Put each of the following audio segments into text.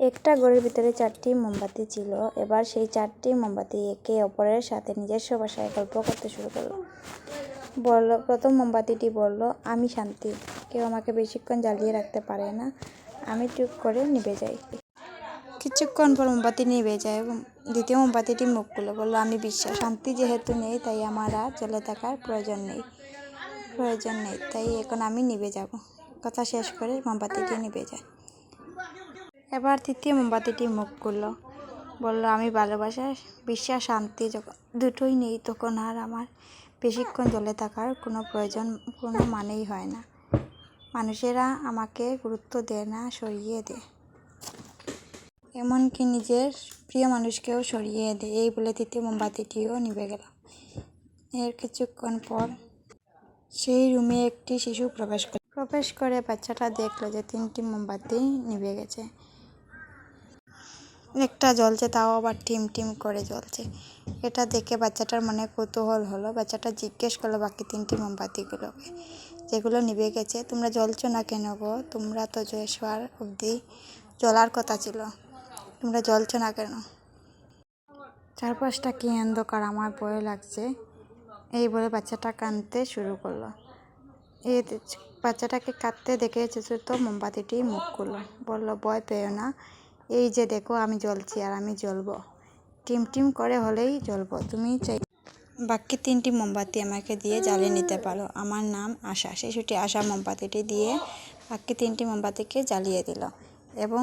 একটা ঘরের ভিতরে 4টি মোমবাতি ছিল। এবার সেই 4টি মোমবাতি একে অপরের সাথে নিজস্ব ভাষায় গল্প করতে শুরু করলো। প্রথম মোমবাতিটি বলল, আমি শান্তি, কেউ আমাকে বেশিক্ষণ জ্বালিয়ে রাখতে পারে না, আমি চুপ করে নিভে যাই। কিছুক্ষণ পর মোমবাতি নিভে যায় এবং দ্বিতীয় মোমবাতিটি মুখ খুলে বলল, আমি বিশ্বাস, শান্তি যেহেতু নেই তাই আমার আর জ্বলে থাকার প্রয়োজন নেই, তাই এখন আমি নিভে যাব। কথা শেষ করে মোমবাতিটি নিভে যায়। এবার তৃতীয় মোমবাতিটি মুখ খুলল, বলল, আমি ভালোবাসা, বিশ্বাস, শান্তি যখন দুটোই নেই তখন আর আমার বেশিক্ষণ জ্বলে থাকার কোনো মানেই হয় না। মানুষেরা আমাকে গুরুত্ব দেয় না, সরিয়ে দেয়, এমনকি নিজের প্রিয় মানুষকেও সরিয়ে দেয়। এই বলে তৃতীয় মোমবাতিটিও নিভে গেল। এর কিছুক্ষণ পর সেই রুমে একটি শিশু প্রবেশ করে বাচ্চাটা দেখলো যে 3টি মোমবাতি নিভে গেছে। একটা জ্বলছে, তাও আবার টিম টিম করে জ্বলছে। এটা দেখে বাচ্চাটার মনে কৌতূহল হলো। বাচ্চাটা জিজ্ঞেস করলো বাকি 3টি মোমবাতিগুলোকে, যেগুলো নিভে গেছে, তোমরা জ্বলছো না কেন গো? তোমরা তো শোয়ার অবধি জ্বলার কথা ছিল, তোমরা জ্বলছো না কেন? চারপাশটা কি অন্ধকার, আমার ভয় লাগছে, এই বলে বাচ্চাটা কাঁদতে শুরু করলো। বাচ্চাটাকে কাঁদতে দেখে চতুর্থ মোমবাতিটি মুখ খুললো, বলল, ভয় পেও না, এই যে দেখো আমি জ্বলছি আর আমি জ্বলবো, টিম টিম করে হলেই জ্বলবো, তুমি চাই বাকি 3টি মোমবাতি আমাকে দিয়ে জ্বালিয়ে নিতে পারো, আমার নাম আশা। শিশুটি আশা মোমবাতিটি দিয়ে বাকি 3টি মোমবাতিকে জ্বালিয়ে দিল এবং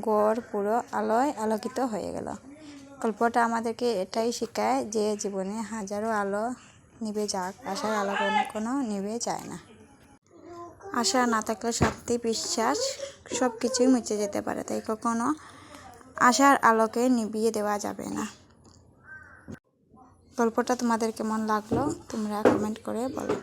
ঘর পুরো আলোয় আলোকিত হয়ে গেল। গল্পটা আমাদেরকে এটাই শেখায় যে জীবনে হাজারো আলো নিভে যাক, আশার আলো কোনো নিভে যায় না। আশা না থাকলে শান্তি, বিশ্বাস সব কিছুই মুছে যেতে পারে, তাই কখনো আশার আলোকে নিভিয়ে দেওয়া যাবে না। গল্পটা তোমাদের কেমন লাগলো তোমরা কমেন্ট করে বলো।